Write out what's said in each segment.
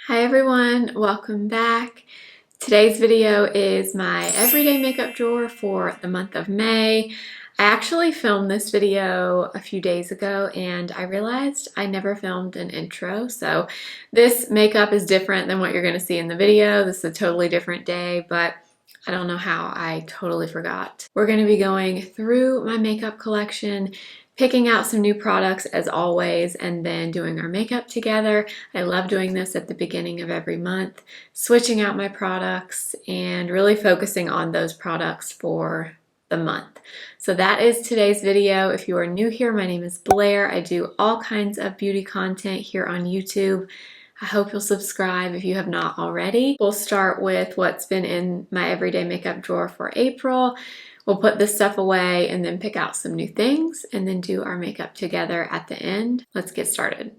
Hi everyone, welcome back. Today's video is my everyday makeup drawer for the month of May. I actually filmed this video a few days ago and I realized I never filmed an intro, so this makeup is different than what you're going to see in the video. This is a totally different day, but I don't know how I totally forgot. We're going to be going through my makeup collection, picking out some new products as always, and then doing our makeup together. I love doing this at the beginning of every month, switching out my products and really focusing on those products for the month. So that is today's video. If you are new here, my name is Blair. I do all kinds of beauty content here on YouTube. I hope you'll subscribe if you have not already. We'll start with what's been in my everyday makeup drawer for April. We'll put this stuff away and then pick out some new things and then do our makeup together at the end. Let's get started.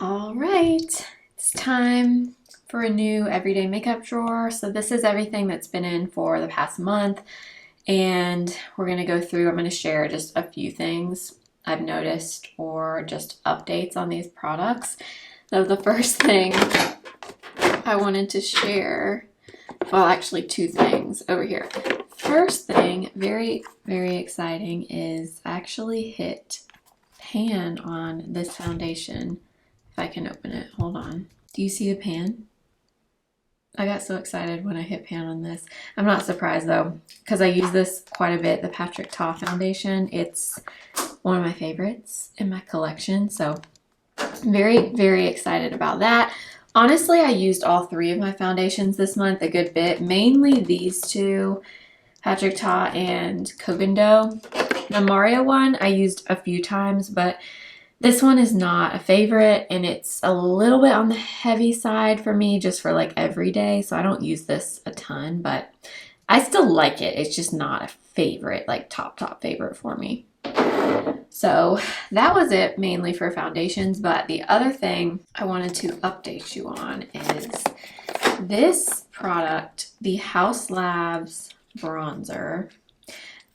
All right, it's time for a new everyday makeup drawer. So this is everything that's been in for the past month, and we're gonna go through, I'm gonna share just a few things I've noticed or just updates on these products. So the first thing I wanted to share, well, actually two things over here. First thing, very, very exciting, is I actually hit pan on this foundation. If I can open it, hold on. Do you see the pan? I got so excited when I hit pan on this. I'm not surprised though, because I use this quite a bit, the Tarte foundation. It's one of my favorites in my collection, so very, very excited about that. Honestly, I used all three of my foundations this month a good bit, mainly these two, Tarte and Cogando. The Mario one I used a few times, but this one is not a favorite, and it's a little bit on the heavy side for me just for like every day, so I don't use this a ton, but I still like it. It's just not a favorite, like top favorite for me. So that was it mainly for foundations, but the other thing I wanted to update you on is this product, the Haus Labs bronzer.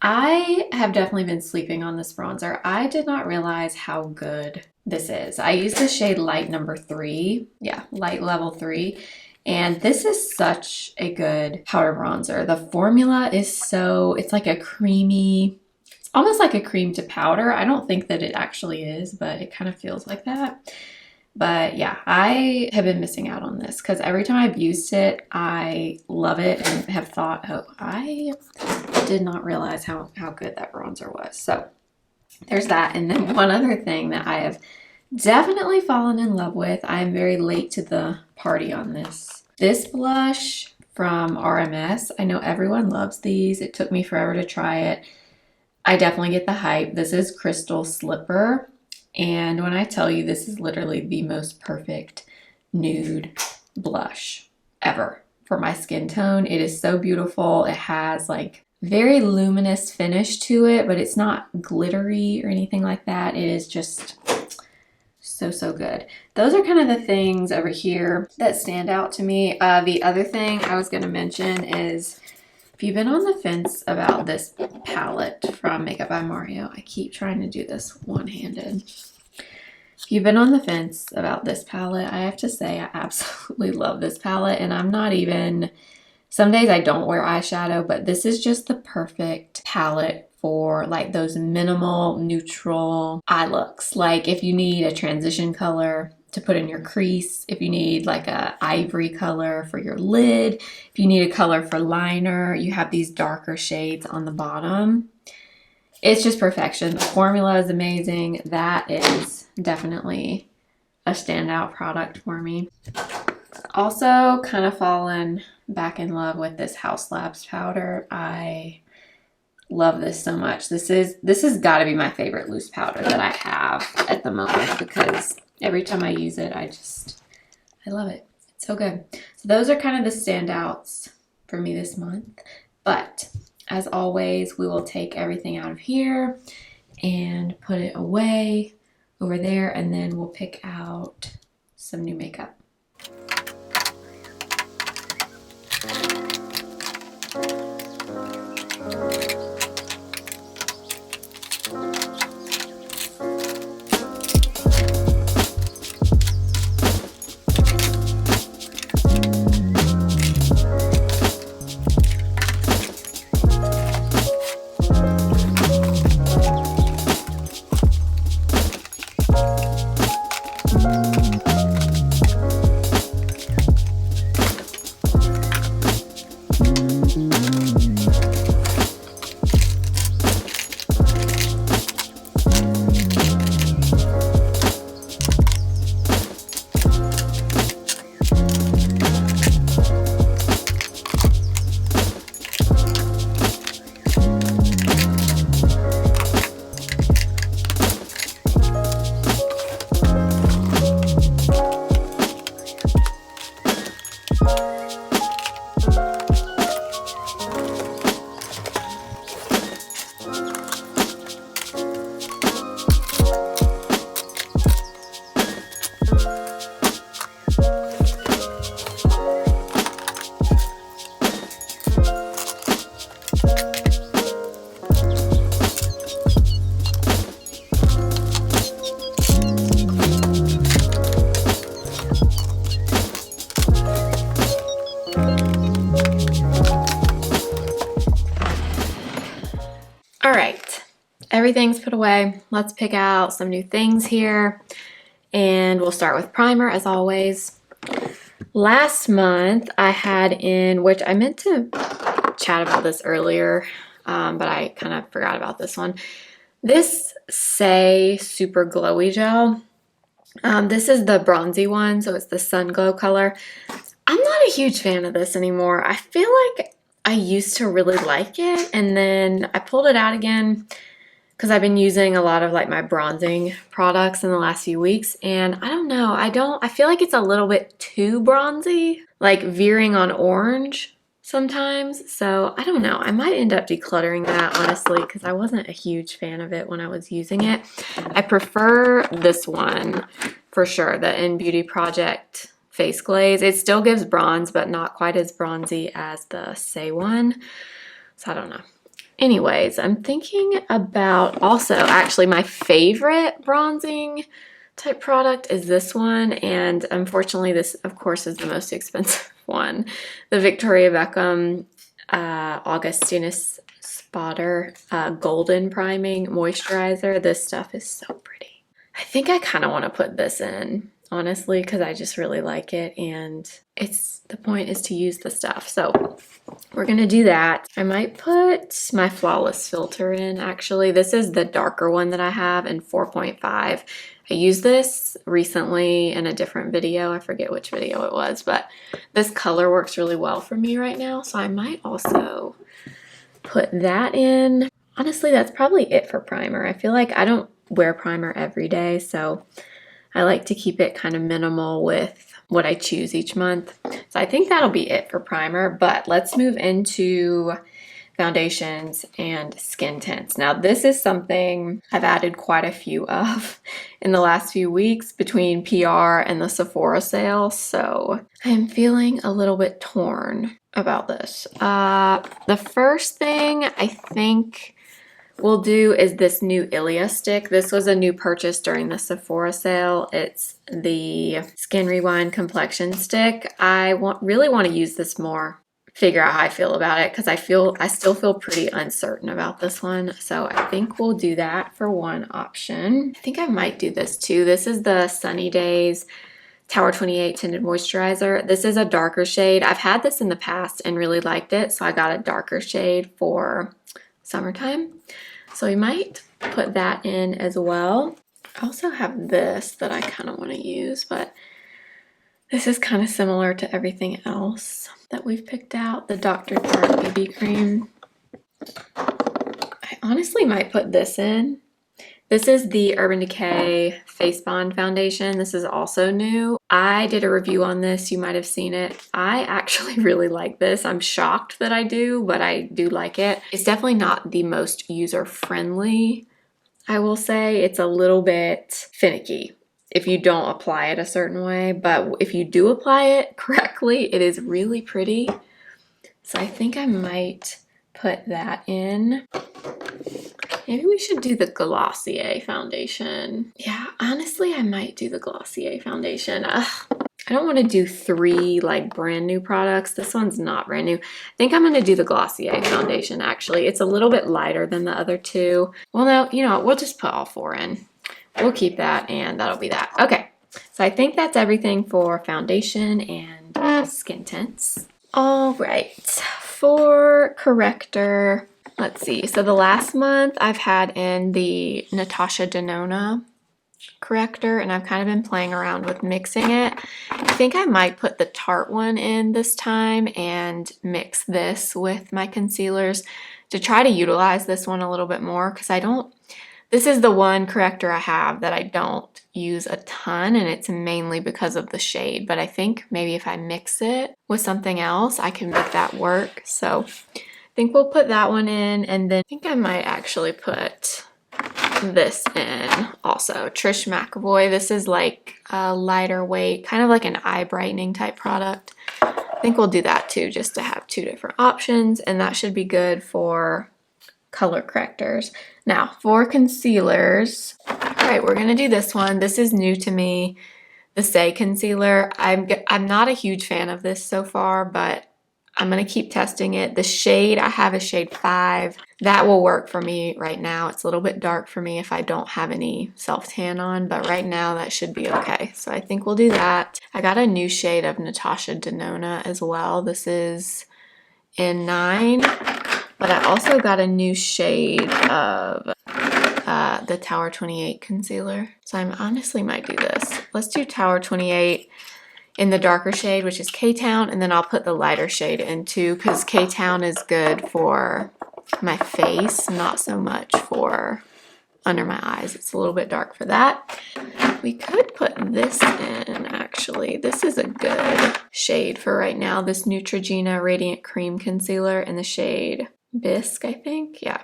I have definitely been sleeping on this bronzer. I did not realize how good this is. I use the shade light number 3. Yeah, light level 3. And this is such a good powder bronzer. The formula is so, it's like a creamy, it's almost like a cream to powder. I don't think that it actually is, but it kind of feels like that. But yeah, I have been missing out on this because every time I've used it, I love it and have thought, oh, I did not realize how good that bronzer was. So there's that. And then one other thing that I have definitely fallen in love with, I'm very late to the party on this. This blush from RMS. I know everyone loves these. It took me forever to try it. I definitely get the hype. This is Crystal Slipper. And when I tell you, this is literally the most perfect nude blush ever for my skin tone. It is so beautiful. It has like very luminous finish to it, but it's not glittery or anything like that. It is just so good. Those are kind of the things over here that stand out to me. The other thing I was going to mention is, if you've been on the fence about this palette from Makeup by Mario, I keep trying to do this one-handed. If you've been on the fence about this palette, I have to say I absolutely love this palette, and I'm not even, some days I don't wear eyeshadow, but this is just the perfect palette for like those minimal neutral eye looks. Like if you need a transition color to put in your crease, if you need like a ivory color for your lid, if you need a color for liner, you have these darker shades on the bottom. It's just perfection. The formula is amazing. That is definitely a standout product for me. Also kind of fallen back in love with this Haus Labs powder. I love this so much. This has got to be my favorite loose powder that I have at the moment, because every time I use it, I love it. It's so good. So those are kind of the standouts for me this month. But as always, we will take everything out of here and put it away over there, and then we'll pick out some new makeup. everything's put away, let's pick out some new things here. And we'll start with primer as always. Last month I had in, which I meant to chat about this earlier, but I kind of forgot about this one. This Say Super Glowy Gel. This is the bronzy one, so it's the Sun Glow color. I'm not a huge fan of this anymore. I feel like I used to really like it, and then I pulled it out again because I've been using a lot of like my bronzing products in the last few weeks, and I don't know, I feel like it's a little bit too bronzy, like veering on orange sometimes. So I don't know, I might end up decluttering that honestly because I wasn't a huge fan of it when I was using it. I prefer this one for sure, the In Beauty Project Face Glaze. It still gives bronze, but not quite as bronzy as the Say one. So I don't know. Anyways, I'm thinking about also, actually my favorite bronzing type product is this one. And unfortunately this of course is the most expensive one. The Victoria Beckham Augustinus Spotter Golden Priming Moisturizer. This stuff is so pretty. I think I kind of want to put this in, honestly, because I just really like it, and the point is to use the stuff. So we're gonna do that. I might put my Flawless filter in, actually. This is the darker one that I have in 4.5. I used this recently in a different video. I forget which video it was, but this color works really well for me right now, so I might also put that in. Honestly, that's probably it for primer. I feel like I don't wear primer every day, so I like to keep it kind of minimal with what I choose each month. So I think that'll be it for primer, but let's move into foundations and skin tints. Now this is something I've added quite a few of in the last few weeks between PR and the Sephora sale, so I'm feeling a little bit torn about this. The first thing I think we'll do is this new ILIA stick. This was a new purchase during the Sephora sale. It's the Skin Rewind Complexion Stick. I really want to use this more, figure out how I feel about it, because I still feel pretty uncertain about this one. So I think we'll do that for one option. I think I might do this too. This is the Sunny Days Tower 28 Tinted Moisturizer. This is a darker shade. I've had this in the past and really liked it, so I got a darker shade for summertime. So we might put that in as well. I also have this that I kind of want to use, but this is kind of similar to everything else that we've picked out. The Dr. Tarte BB Cream. I honestly might put this in. This is the Urban Decay Face Bond Foundation. This is also new. I did a review on this. You might have seen it. I actually really like this. I'm shocked that I do, but I do like it. It's definitely not the most user-friendly, I will say. It's a little bit finicky if you don't apply it a certain way, but if you do apply it correctly, it is really pretty. So I think I might put that in. Maybe we should do the Glossier foundation. Yeah, honestly, I might do the Glossier foundation. I don't want to do 3 like brand new products. This one's not brand new. I think I'm going to do the Glossier foundation, actually. It's a little bit lighter than the other 2. Well, no, you know, we'll just put all 4 in. We'll keep that, and that'll be that. Okay, so I think that's everything for foundation and skin tints. All right, for corrector, let's see. So the last month I've had in the Natasha Denona corrector, and I've kind of been playing around with mixing it. I think I might put the Tarte one in this time and mix this with my concealers to try to utilize this one a little bit more, because this is the one corrector I have that I don't use a ton, and it's mainly because of the shade. But I think maybe if I mix it with something else, I can make that work. So I think we'll put that one in, and then I think I might actually put this in also. Trish McAvoy. This is like a lighter weight, kind of like an eye brightening type product. I think we'll do that too, just to have 2 different options, and that should be good for color correctors. Now for concealers, all right, we're gonna do this one. This is new to me, the Say concealer. I'm not a huge fan of this so far, but I'm going to keep testing it. The shade, I have a shade 5. That will work for me right now. It's a little bit dark for me if I don't have any self-tan on, but right now that should be okay. So I think we'll do that. I got a new shade of Natasha Denona as well. This is in 9, but I also got a new shade of the Tower 28 concealer. So I honestly might do this. Let's do Tower 28 in the darker shade, which is K-Town, and then I'll put the lighter shade into, because K-Town is good for my face, not so much for under my eyes. It's a little bit dark for that. We could put this in, actually. This is a good shade for right now. This Neutrogena Radiant Cream Concealer in the shade Bisque, I think. Yeah.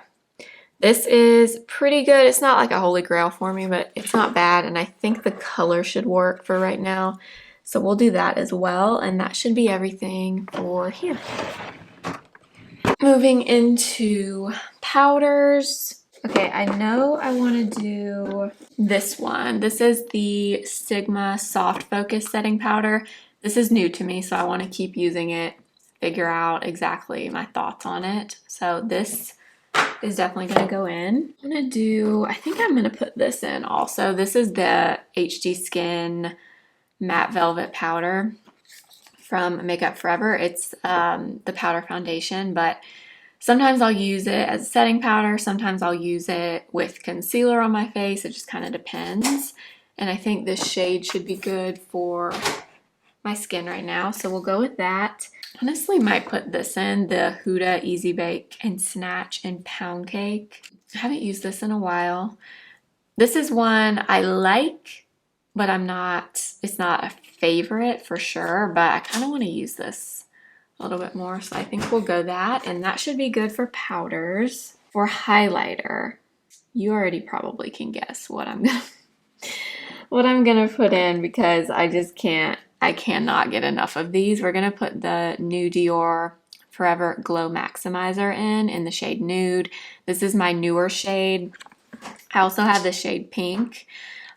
This is pretty good. It's not like a holy grail for me, but it's not bad, and I think the color should work for right now. So we'll do that as well, and that should be everything for here. Moving into powders. Okay, I know I want to do this one. This is the Sigma Soft Focus Setting Powder. This is new to me, so I want to keep using it, figure out exactly my thoughts on it. So this is definitely going to go in. I'm going to do, I think I'm going to put this in also. This is the HD Skin Matte Velvet Powder from Makeup Forever. It's the powder foundation, but sometimes I'll use it as a setting powder. Sometimes I'll use it with concealer on my face. It just kind of depends. And I think this shade should be good for my skin right now. So we'll go with that. Honestly, might put this in, the Huda Easy Bake and Snatch and Pound Cake. I haven't used this in a while. This is one I like, but it's not a favorite for sure, but I kind of want to use this a little bit more. So I think we'll go that, and that should be good for powders. For highlighter, you already probably can guess what I'm gonna put in, because I cannot get enough of these. We're gonna put the new Dior Forever Glow Maximizer in the shade Nude. This is my newer shade. I also have the shade Pink.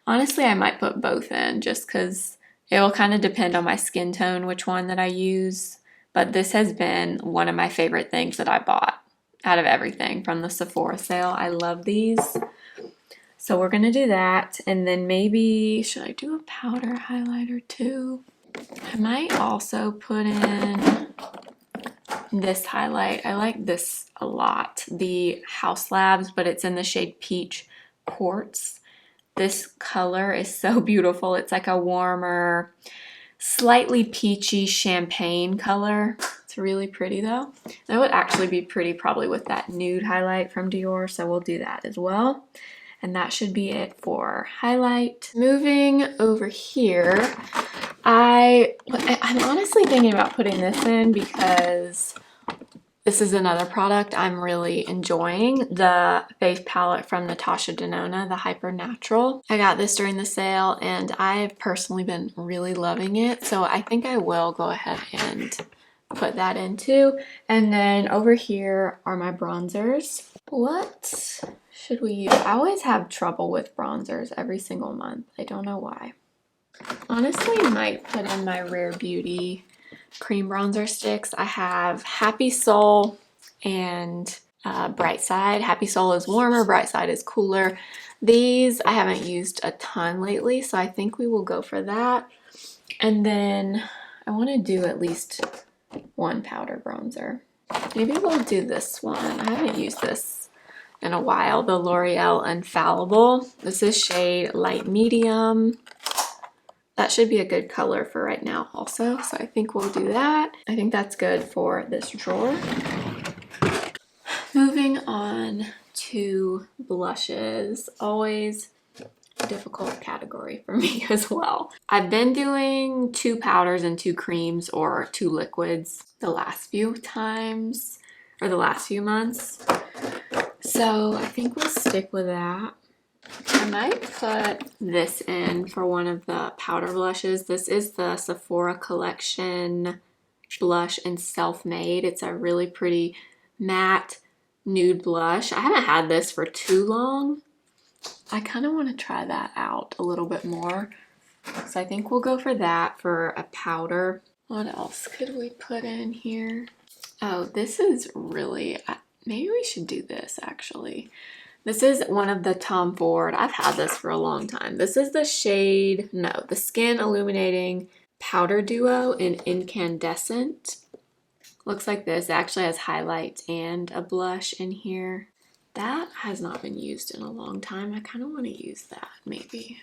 Honestly, I might put both in just because it will kind of depend on my skin tone which one that I use. But this has been one of my favorite things that I bought out of everything from the Sephora sale. I love these. So we're going to do that. And then maybe, should I do a powder highlighter too? I might also put in this highlight. I like this a lot. The House Labs, but it's in the shade Peach Quartz. This color is so beautiful. It's like a warmer, slightly peachy champagne color. It's really pretty though. That would actually be pretty probably with that nude highlight from Dior, so we'll do that as well. And that should be it for highlight. Moving over here, I'm honestly thinking about putting this in because this is another product I'm really enjoying, the face palette from Natasha Denona, the Hyper Natural. I got this during the sale and I've personally been really loving it, so I think I will go ahead and put that in too. And then over here are my bronzers. What should we use? I always have trouble with bronzers every single month. I don't know why. Honestly, I might put in my Rare Beauty cream bronzer sticks. I have Happy Soul and Bright Side. Happy Soul is warmer, Bright Side is cooler. These I haven't used a ton lately, so I think we will go for that. And then I want to do at least one powder bronzer. Maybe we'll do this one. I haven't used this in a while, the L'Oreal Infallible. This is shade Light Medium. That should be a good color for right now also, so I think we'll do that. I think that's good for this drawer. Moving on to blushes, always a difficult category for me as well. I've been doing 2 powders and 2 creams or 2 liquids the last few times, or the last few months. So I think we'll stick with that. I might put this in for one of the powder blushes. This is the Sephora Collection Blush in Self-Made. It's a really pretty matte nude blush. I haven't had this for too long. I kind of want to try that out a little bit more. So I think we'll go for that for a powder. What else could we put in here? Oh, this is really, maybe we should do this actually. This is one of the Tom Ford. I've had this for a long time. This is the shade, no, the Skin Illuminating Powder Duo in Incandescent. Looks like this. It actually has highlight and a blush in here. That has not been used in a long time. I kind of want to use that maybe.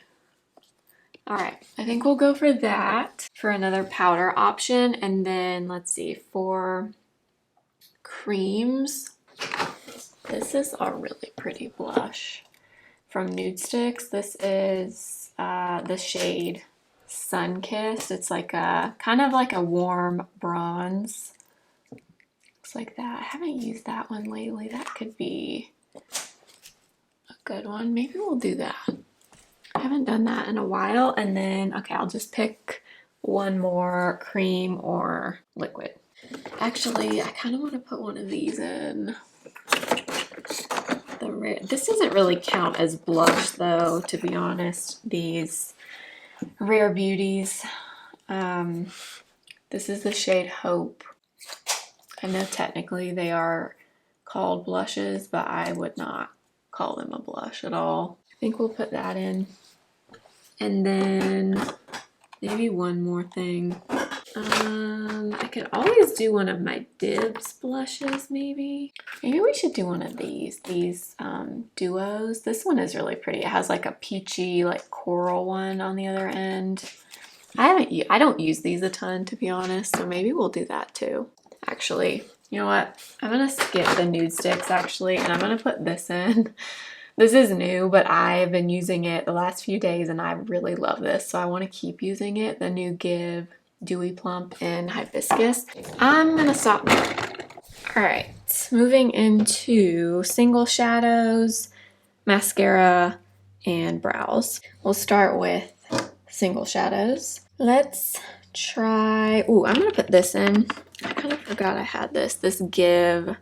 All right, I think we'll go for that for another powder option. And then let's see, for creams, this is a really pretty blush from Nude Sticks. This is the shade Sunkissed. It's like a kind of like a warm bronze. Looks like that. I haven't used that one lately. That could be a good one. Maybe we'll do that. I haven't done that in a while. And then, okay, I'll just pick one more cream or liquid. Actually, I kind of want to put one of these in. This doesn't really count as blush though, to be honest. These Rare Beauties. This is the shade Hope. I know technically they are called blushes, but I would not call them a blush at all. I think we'll put that in. And then maybe one more thing. I could always do one of my DIBS blushes, maybe. Maybe we should do one of these duos. This one is really pretty. It has like a peachy, like coral one on the other end. I don't use these a ton, to be honest, so maybe we'll do that too. Actually, you know what? I'm gonna skip the Nude Sticks actually, and I'm gonna put this in. This is new, but I've been using it the last few days and I really love this, so I want to keep using it. The new Give Dewy Plump in Hibiscus. I'm gonna stop there. All right, moving into single shadows, mascara, and brows. We'll start with single shadows. Let's try, ooh, I'm gonna put this in. I kind of forgot I had this Give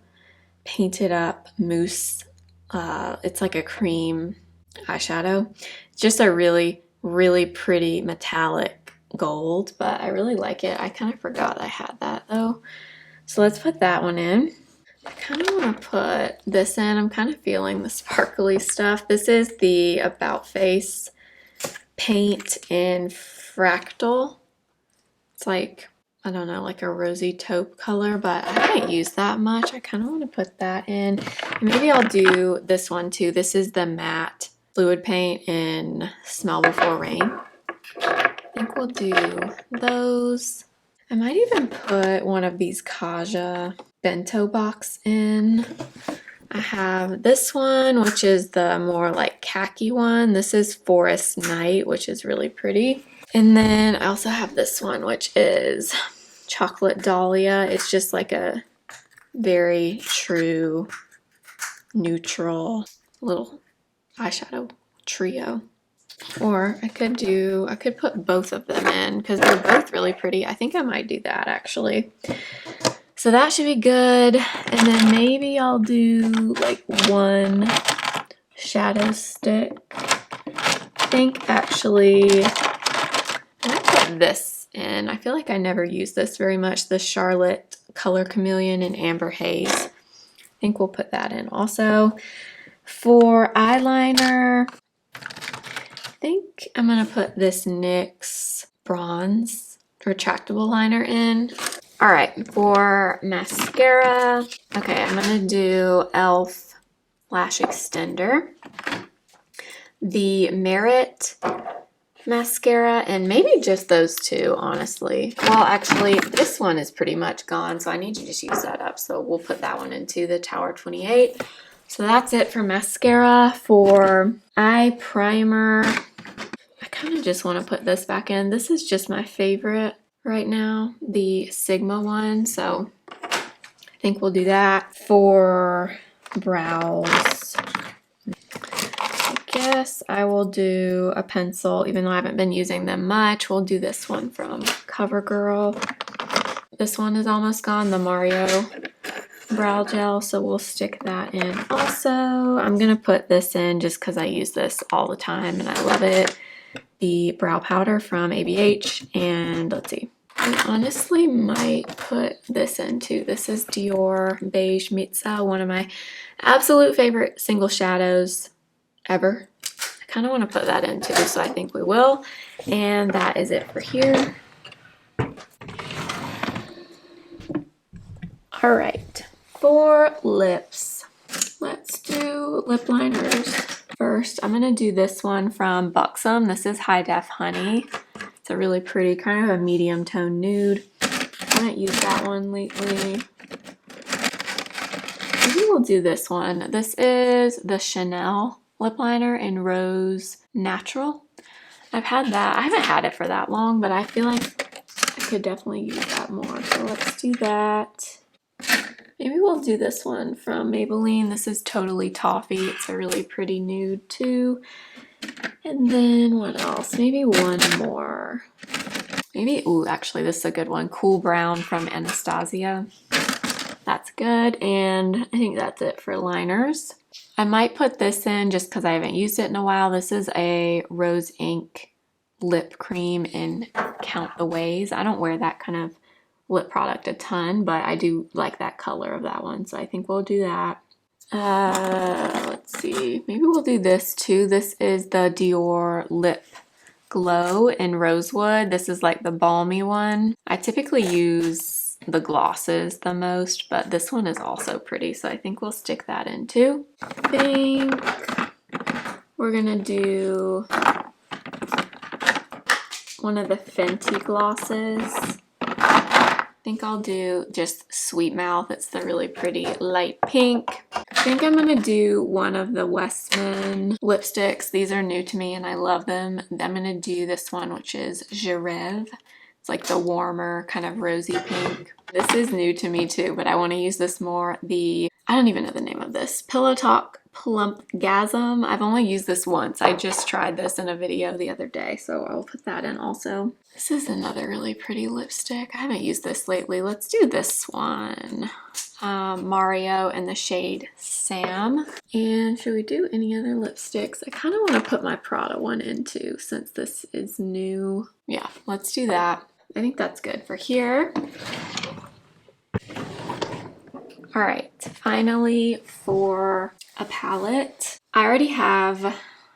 Painted Up Mousse. It's like a cream eyeshadow. It's just a really, really pretty metallic gold, but I really like it. I kind of forgot I had that though. So let's put that one in. I kind of want to put this in. I'm kind of feeling the sparkly stuff. This is the About Face paint in Fractal. It's like, I don't know, like a rosy taupe color, but I haven't used that much. I kind of want to put that in. Maybe I'll do this one too. This is the matte fluid paint in Smell Before Rain. I think we'll do those. I might even put one of these Kaja bento box in. I have this one, which is the more like khaki one. This is Forest Night, which is really pretty. And then I also have this one, which is Chocolate Dahlia. It's just like a very true, neutral little eyeshadow trio. Or I could put both of them in because they're both really pretty. I think I might do that actually. So that should be good. And then maybe I'll do like one shadow stick. I think actually I'm gonna put this in. I feel like I never use this very much. The Charlotte Color Chameleon in Amber Haze. I think we'll put that in also. For eyeliner, I think I'm gonna put this NYX Bronze Retractable Liner in. All right, for mascara, okay, I'm gonna do e.l.f. Lash Extender, the Merit mascara, and maybe just those two, honestly. Well, actually, this one is pretty much gone, so I need to just use that up, so we'll put that one into the Tower 28. So that's it for mascara. For eye primer, I kind of just want to put this back in. This is just my favorite right now, the Sigma one, so I think we'll do that. For brows, I guess I will do a pencil, even though I haven't been using them much. We'll do this one from CoverGirl. This one is almost gone, the Mario brow gel, so we'll stick that in also. I'm gonna put this in just because I use this all the time and I love it. The brow powder from ABH, and let's see, I honestly might put this in too. This is Dior Beige Mitza, one of my absolute favorite single shadows ever. I kind of want to put that in too, so I think we will. And that is it for here. All right, for lips, let's do lip liners. First, I'm gonna do this one from Buxom. This is High Def Honey. It's a really pretty, kind of a medium tone nude. I haven't used that one lately. Maybe we'll do this one. This is the Chanel lip liner in Rose Natural. I've had that. I haven't had it for that long, but I feel like I could definitely use that more. So let's do that. Maybe we'll do this one from Maybelline. This is Totally Toffee. It's a really pretty nude too. And then what else? Maybe one more. Maybe, ooh, actually this is a good one. Cool Brown from Anastasia. That's good. And I think that's it for liners. I might put this in just because I haven't used it in a while. This is a Rose Ink lip cream in Count the Ways. I don't wear that kind of lip product a ton, but I do like that color of that one, so I think we'll do that. Let's see, maybe we'll do this too. This is the Dior Lip Glow in Rosewood. This is like the balmy one. I typically use the glosses the most, but this one is also pretty, so I think we'll stick that in too. I think we're gonna do one of the Fenty glosses. I think I'll do just Sweet Mouth. It's the really pretty light pink. I think I'm gonna do one of the Westman lipsticks. These are new to me and I love them. I'm gonna do this one, which is GRWM. It's like the warmer kind of rosy pink. This is new to me too, but I want to use this more. I don't even know the name of this. Pillow Talk Plumpgasm. I've only used this once. I just tried this in a video the other day, so I'll put that in also. This is another really pretty lipstick. I haven't used this lately. Let's do this one. Mario in the shade Sam. And should we do any other lipsticks? I kind of want to put my Prada one in too, since this is new. Yeah, let's do that. I think that's good for here. All right, finally for a palette. I already have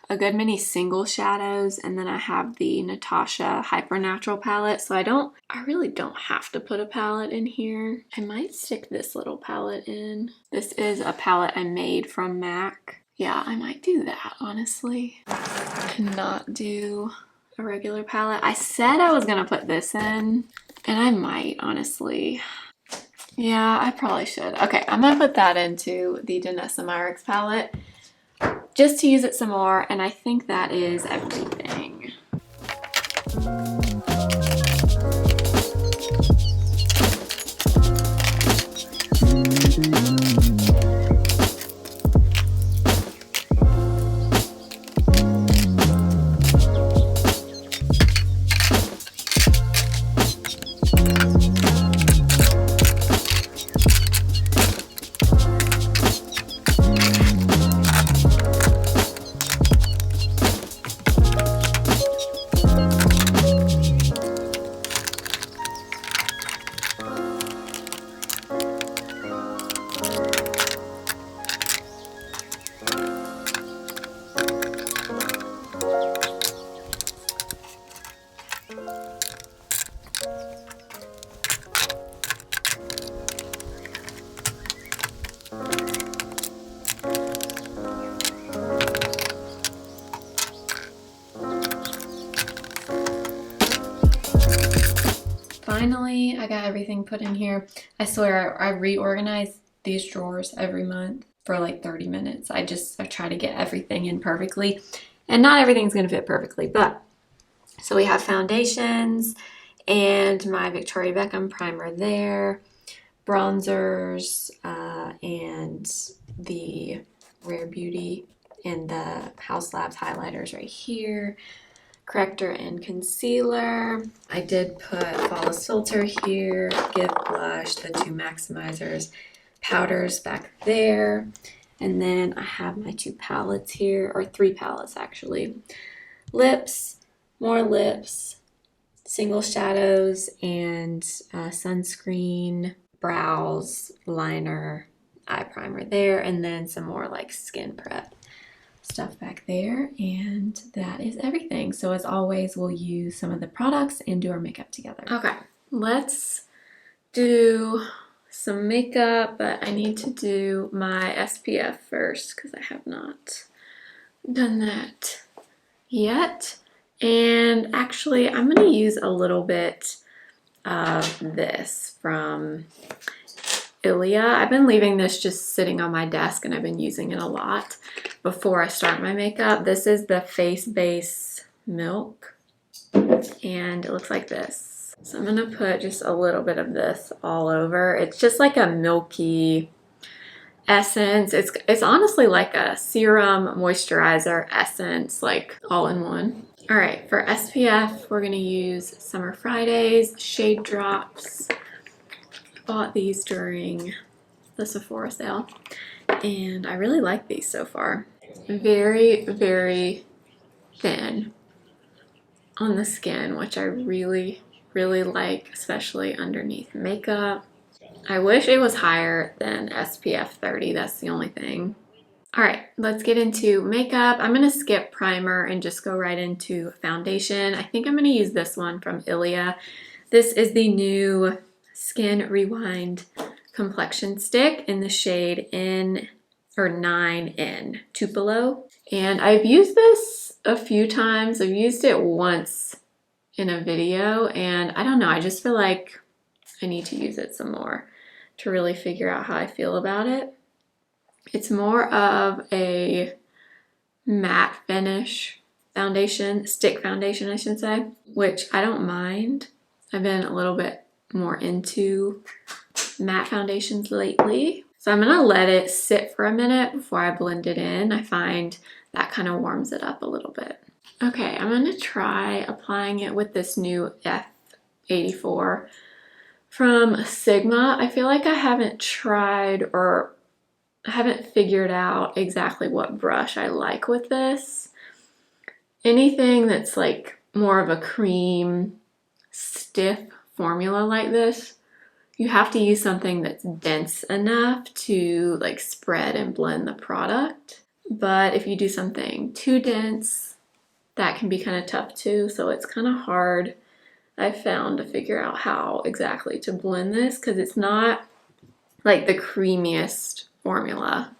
a good many single shadows, and then I have the Natasha Hyper Natural palette, so I really don't have to put a palette in here. I might stick this little palette in. This is a palette I made from MAC. Yeah, I might do that, honestly, and not do a regular palette. I said I was gonna put this in, and I might, honestly. Yeah, I probably should. Okay, I'm gonna put that into the Danessa Myricks palette just to use it some more, and I think that is everything. Finally, I got everything put in here. I swear, I reorganize these drawers every month for like 30 minutes. I try to get everything in perfectly, and not everything's gonna fit perfectly, but so we have foundations and my Victoria Beckham primer there, bronzers, and the Rare Beauty and the House Labs highlighters right here, corrector and concealer. I did put Flawless Filter here, Gift Blush, the two maximizers, powders back there, and then I have my two palettes here, or three palettes actually. Lips, more lips, single shadows and sunscreen, brows, liner, eye primer there, and then some more like skin prep stuff back there, and that is everything. So as always, we'll use some of the products and do our makeup together. Okay, let's do some makeup, but I need to do my SPF first because I have not done that yet. And actually, I'm going to use a little bit of this from ILIA. I've been leaving this just sitting on my desk and I've been using it a lot before I start my makeup. This is the Face Base Milk and it looks like this. So I'm gonna put just a little bit of this all over. It's just like a milky essence. It's honestly like a serum, moisturizer, essence, like all in one. All right, for SPF, we're gonna use Summer Fridays Shade Drops. Bought these during the Sephora sale and I really like these so far. Very, very thin on the skin, which I really, really like, especially underneath makeup. I wish it was higher than SPF 30, that's the only thing. All right, let's get into makeup. I'm gonna skip primer and just go right into foundation. I think I'm gonna use this one from ILIA. This is the new Skin Rewind complexion stick in the shade N9N Tupelo. And I've used this a few times. I've used it once in a video and I don't know, I just feel like I need to use it some more to really figure out how I feel about it. It's more of a matte finish foundation, stick foundation I should say, which I don't mind. I've been a little bit more into matte foundations lately. So I'm gonna let it sit for a minute before I blend it in. I find that kind of warms it up a little bit. Okay, I'm gonna try applying it with this new F84 from Sigma. I feel like I haven't tried or I haven't figured out exactly what brush I like with this. Anything that's like more of a cream, stiff formula like this, you have to use something that's dense enough to like spread and blend the product. But if you do something too dense, that can be kind of tough too. So it's kind of hard, I've found, to figure out how exactly to blend this because it's not like the creamiest formula.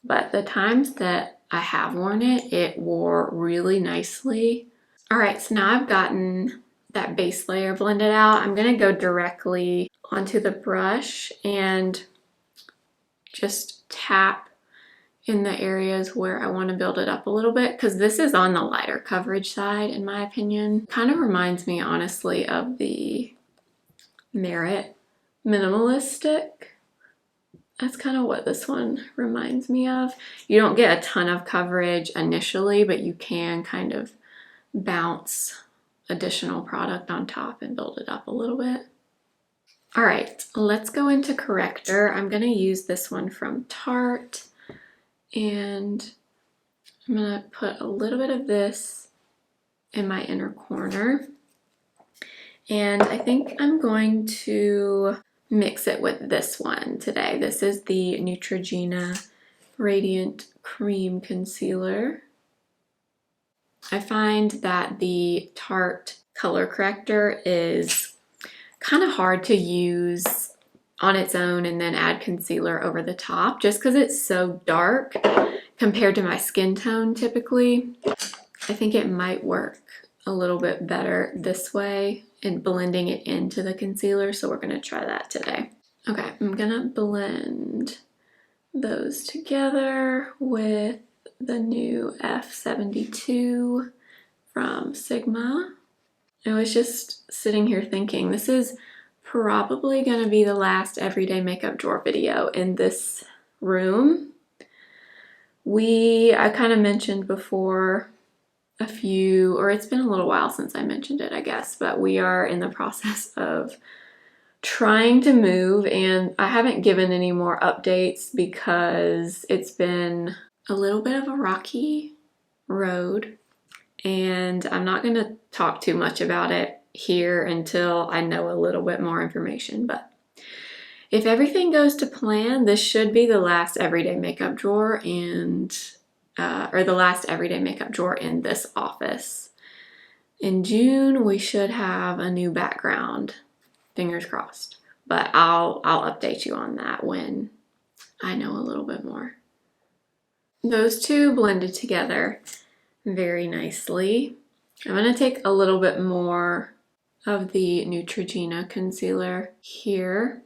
But the times that I have worn it, it wore really nicely. All right, so now I've gotten that base layer blended out. I'm gonna go directly onto the brush and just tap in the areas where I want to build it up a little bit because this is on the lighter coverage side in my opinion. Kind of reminds me honestly of the Merit Minimalist Stick. That's kind of what this one reminds me of. You don't get a ton of coverage initially, but you can kind of bounce additional product on top and build it up a little bit. All right, let's go into Corrector. I'm gonna use this one from Tarte and I'm gonna put a little bit of this in my inner corner. And I think I'm going to mix it with this one today. This is the Neutrogena Radiant Cream Concealer. I find that the Tarte color corrector is kind of hard to use on its own and then add concealer over the top just because it's so dark compared to my skin tone typically. I think it might work a little bit better this way in blending it into the concealer, so we're gonna try that today. Okay, I'm gonna blend those together with the new F72 from Sigma. I was just sitting here thinking this is probably going to be the last everyday makeup drawer video in this room. I kind of mentioned before it's been a little while since I mentioned it I guess, but we are in the process of trying to move and I haven't given any more updates because it's been a little bit of a rocky road and I'm not going to talk too much about it here until I know a little bit more information. But if everything goes to plan, this should be the last everyday makeup drawer or the last everyday makeup drawer in this office. In June, we should have a new background. Fingers crossed. But I'll update you on that when I know a little bit more. Those two blended together very nicely. I'm going to take a little bit more of the Neutrogena concealer here.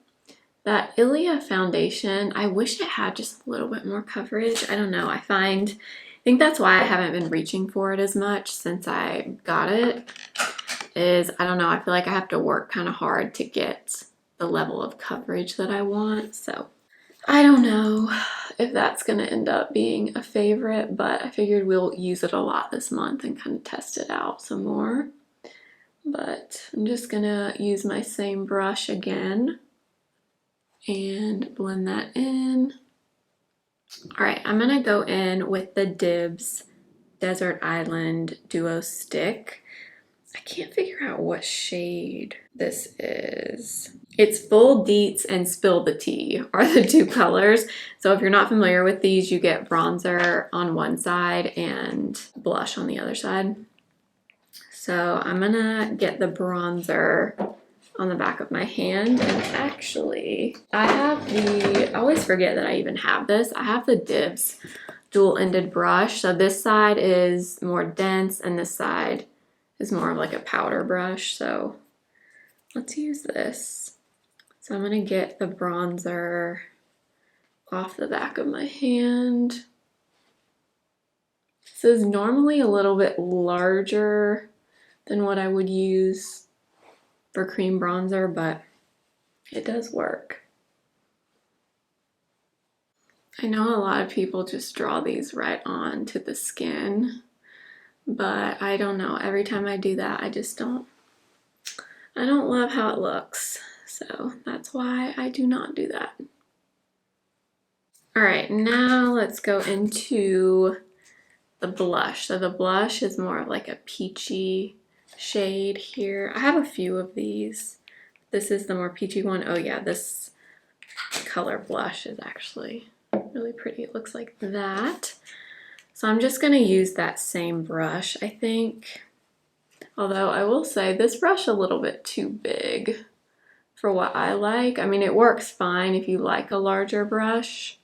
That ILIA foundation, I wish it had just a little bit more coverage. I don't know. I think that's why I haven't been reaching for it as much since I got it. I don't know, I feel like I have to work kind of hard to get the level of coverage that I want. So I don't know if that's going to end up being a favorite, but I figured we'll use it a lot this month and kind of test it out some more. But I'm just going to use my same brush again and blend that in. All right, I'm gonna go in with the DIBS Desert Island Duo Stick. I can't figure out what shade this is. It's Full Deets and Spill the Tea are the two colors. So if you're not familiar with these, you get bronzer on one side and blush on the other side. So I'm gonna get the bronzer on the back of my hand, and actually I always forget that I even have this. I have the DIBS dual-ended brush. So this side is more dense and this side is more of like a powder brush. So let's use this. So I'm gonna get the bronzer off the back of my hand. This is normally a little bit larger than what I would use for cream bronzer, but it does work. I know a lot of people just draw these right on to the skin, but I don't know. Every time I do that, I don't love how it looks. So that's why I do not do that. All right, now let's go into the blush. So the blush is more of like a peachy shade here. I have a few of these. This is the more peachy one. Oh yeah, this color blush is actually really pretty. It looks like that. So I'm just gonna use that same brush, I think. Although I will say this brush a little bit too big for what I like. I mean, it works fine if you like a larger brush.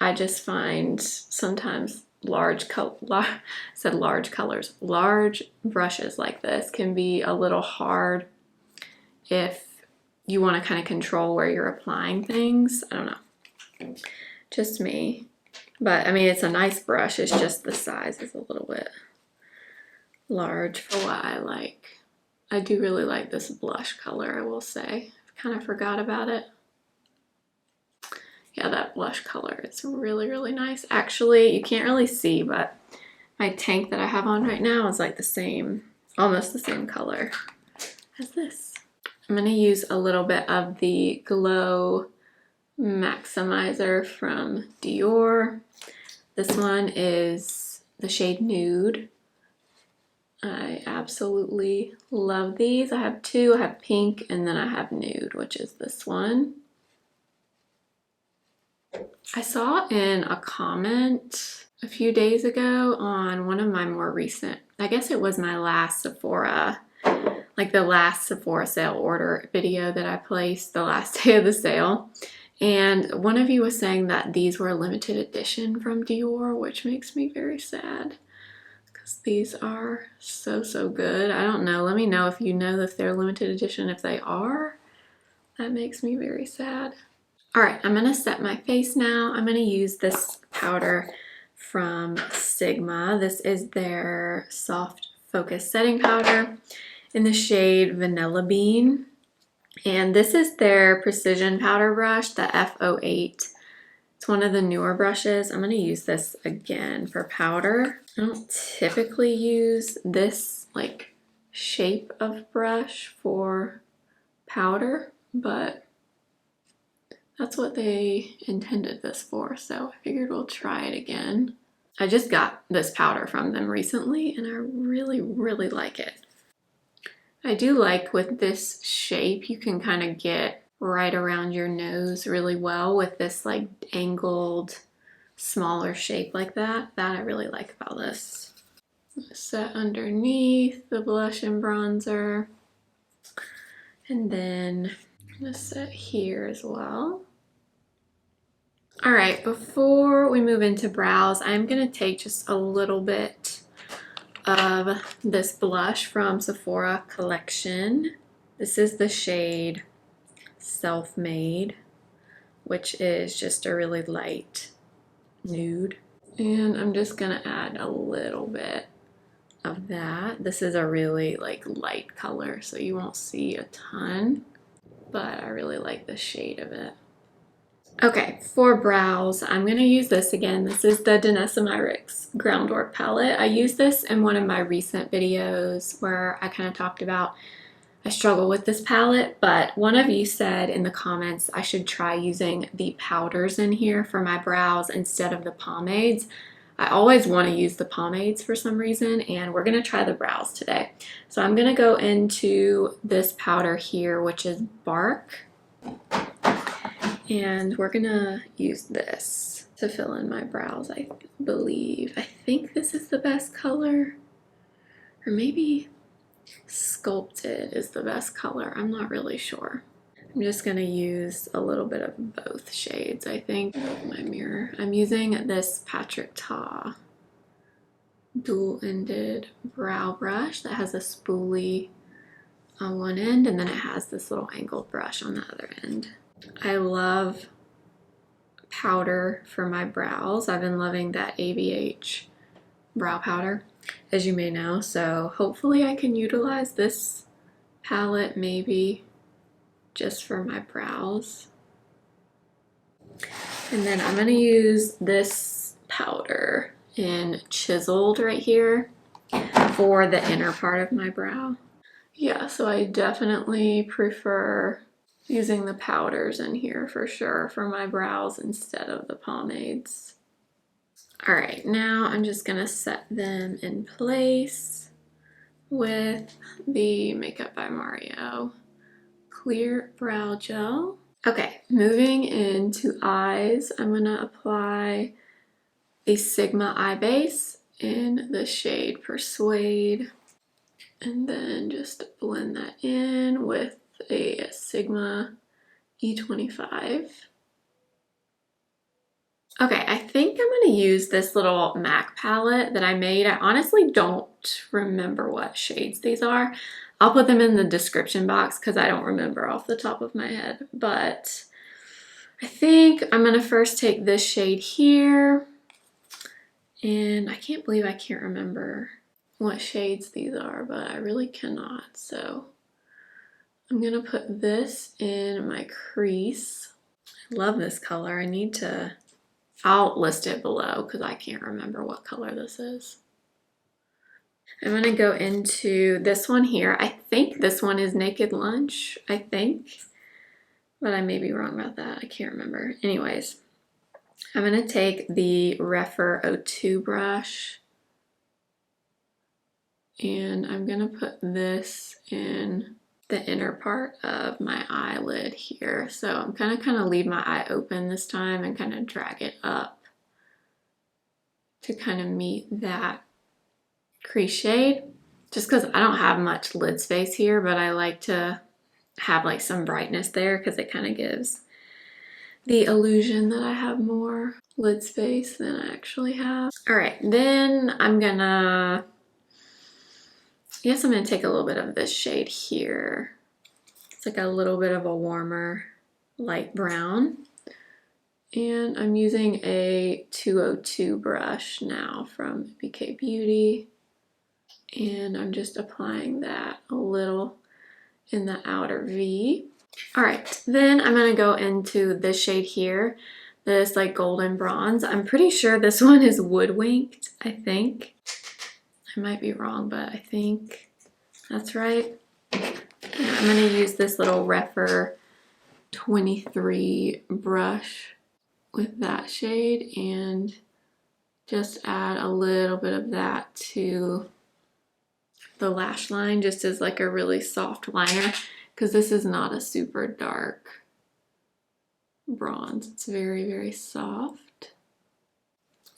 I just find sometimes large brushes like this can be a little hard if you want to kind of control where you're applying things. I don't know, just me. But I mean, it's a nice brush. It's just the size is a little bit large for what I like. I do really like this blush color, I will say. I kind of forgot about it. Yeah, that blush color is really, really nice. Actually, you can't really see, but my tank that I have on right now is like the same, almost the same color as this. I'm gonna use a little bit of the Glow Maximizer from Dior. This one is the shade Nude. I absolutely love these. I have two. I have pink and then I have Nude, which is this one. I saw in a comment a few days ago on one of my more recent, I guess it was my last Sephora, like the last Sephora sale order video that I placed the last day of the sale. And one of you was saying that these were a limited edition from Dior, which makes me very sad because these are so, so good. I don't know. Let me know if you know if they're limited edition. If they are, that makes me very sad. All right, I'm gonna set my face now. I'm gonna use this powder from Sigma. This is their Soft Focus Setting Powder in the shade Vanilla Bean. And this is their precision powder brush, the F08. It's one of the newer brushes. I'm gonna use this again for powder. I don't typically use this like shape of brush for powder, but that's what they intended this for, so I figured we'll try it again. I just got this powder from them recently and I really, really like it. I do like with this shape, you can kind of get right around your nose really well with this like angled, smaller shape like that. That I really like about this. Set underneath the blush and bronzer. And then I'm gonna set here as well. All right, before we move into brows, I'm gonna take just a little bit of this blush from Sephora collection. This is the shade Self-Made, which is just a really light nude. And I'm just gonna add a little bit of that. This is a really like light color, so you won't see a ton, but I really like the shade of it. Okay, for brows, I'm gonna use this again. This is the Danessa Myricks Groundwork palette. I used this in one of my recent videos where I kind of talked about I struggle with this palette, but one of you said in the comments I should try using the powders in here for my brows instead of the pomades. I always want to use the pomades for some reason, and we're gonna try the brows today. So I'm gonna go into this powder here, which is Bark. And we're gonna use this to fill in my brows, I believe. I think this is the best color. Or maybe Sculpted is the best color. I'm not really sure. I'm just gonna use a little bit of both shades, I think. My mirror. I'm using this Patrick Ta dual-ended brow brush that has a spoolie on one end, and then it has this little angled brush on the other end. I love powder for my brows. I've been loving that ABH brow powder, as you may know, so hopefully I can utilize this palette maybe just for my brows. And then I'm gonna use this powder in Chiseled right here for the inner part of my brow. Yeah, so I definitely prefer using the powders in here for sure for my brows instead of the pomades. All right, now I'm just gonna set them in place with the Makeup by Mario Clear Brow Gel. Okay, moving into eyes, I'm gonna apply the Sigma Eye Base in the shade Persuade, and then just blend that in with a Sigma E25. Okay, I think I'm gonna use this little MAC palette that I made. I honestly don't remember what shades these are. I'll put them in the description box because I don't remember off the top of my head. But I think I'm gonna first take this shade here. And I can't believe I can't remember what shades these are, but I really cannot. So I'm gonna put this in my crease. I love this color. I'll list it below because I can't remember what color this is. I'm gonna go into this one here. I think this one is Naked Lunch, I think, but I may be wrong about that. I can't remember. Anyways, I'm gonna take the Refer 02 brush and I'm gonna put this in the inner part of my eyelid here. So I'm gonna kind of leave my eye open this time and kind of drag it up to kind of meet that crease shade. Just because I don't have much lid space here, but I like to have like some brightness there because it kind of gives the illusion that I have more lid space than I actually have. All right, then I guess I'm gonna take a little bit of this shade here. It's like a little bit of a warmer light brown. And I'm using a 202 brush now from BK Beauty. And I'm just applying that a little in the outer V. All right, then I'm gonna go into this shade here, this like golden bronze. I'm pretty sure this one is Woodwinked, I think. I might be wrong, but I think that's right. And I'm gonna use this little Refer 23 brush with that shade and just add a little bit of that to the lash line, just as like a really soft liner, because this is not a super dark bronze. It's very, very soft.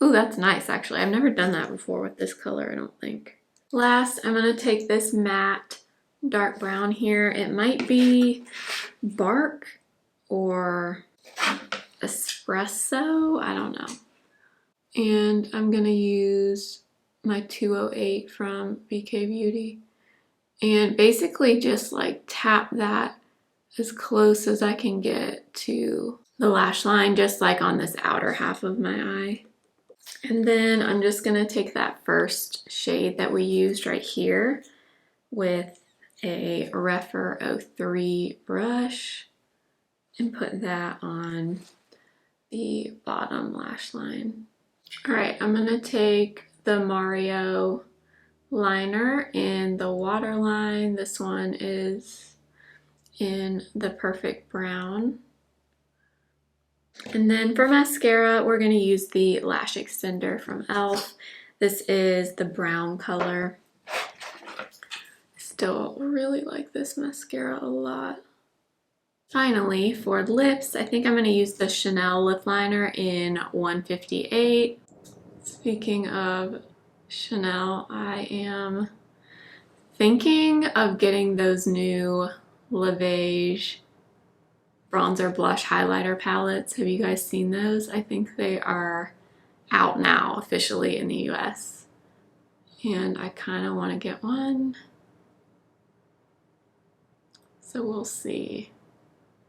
Ooh, that's nice actually. I've never done that before with this color, I don't think. Last, I'm gonna take this matte dark brown here. It might be Bark or Espresso, I don't know. And I'm gonna use my 208 from BK Beauty and basically just like tap that as close as I can get to the lash line, just like on this outer half of my eye. And then I'm just gonna take that first shade that we used right here with a Rephr 03 brush and put that on the bottom lash line. All right, I'm gonna take the Mario liner in the waterline. This one is in the Perfect Brown. And then for mascara, we're gonna use the Lash Extender from e.l.f. This is the brown color. Still really like this mascara a lot. Finally, for lips, I think I'm gonna use the Chanel lip liner in 158. Speaking of Chanel, I am thinking of getting those new Le Beige bronzer blush highlighter palettes. Have you guys seen those? I think they are out now officially in the US. And I kind of want to get one. So we'll see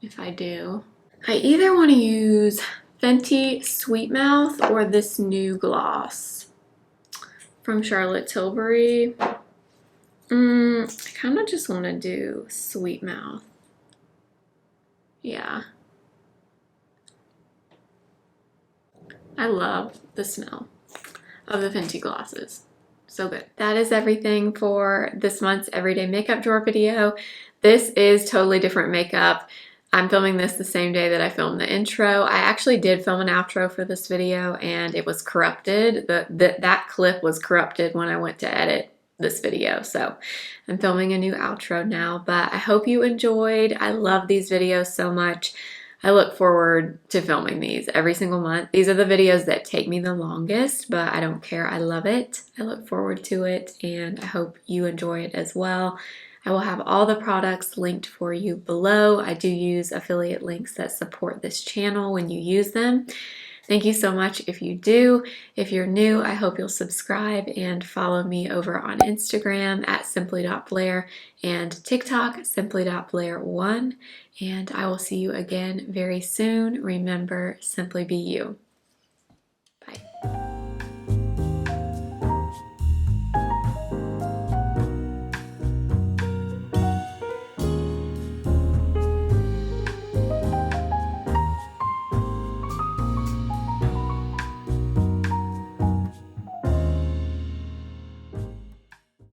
if I do. I either want to use Fenty Sweet Mouth or this new gloss from Charlotte Tilbury. I kind of just want to do Sweet Mouth. Yeah. I love the smell of the Fenty glosses. So good. That is everything for this month's Everyday Makeup Drawer video. This is totally different makeup. I'm filming this the same day that I filmed the intro. I actually did film an outro for this video and it was corrupted. That clip was corrupted when I went to edit this video. So I'm filming a new outro now, but I hope you enjoyed. I love these videos so much. I look forward to filming these every single month. These are the videos that take me the longest, but I don't care. I love it. I look forward to it and I hope you enjoy it as well. I will have all the products linked for you below. I do use affiliate links that support this channel when you use them. Thank you so much if you do. If you're new, I hope you'll subscribe and follow me over on Instagram at simply.blair and TikTok simply.blair1. And I will see you again very soon. Remember, simply be you.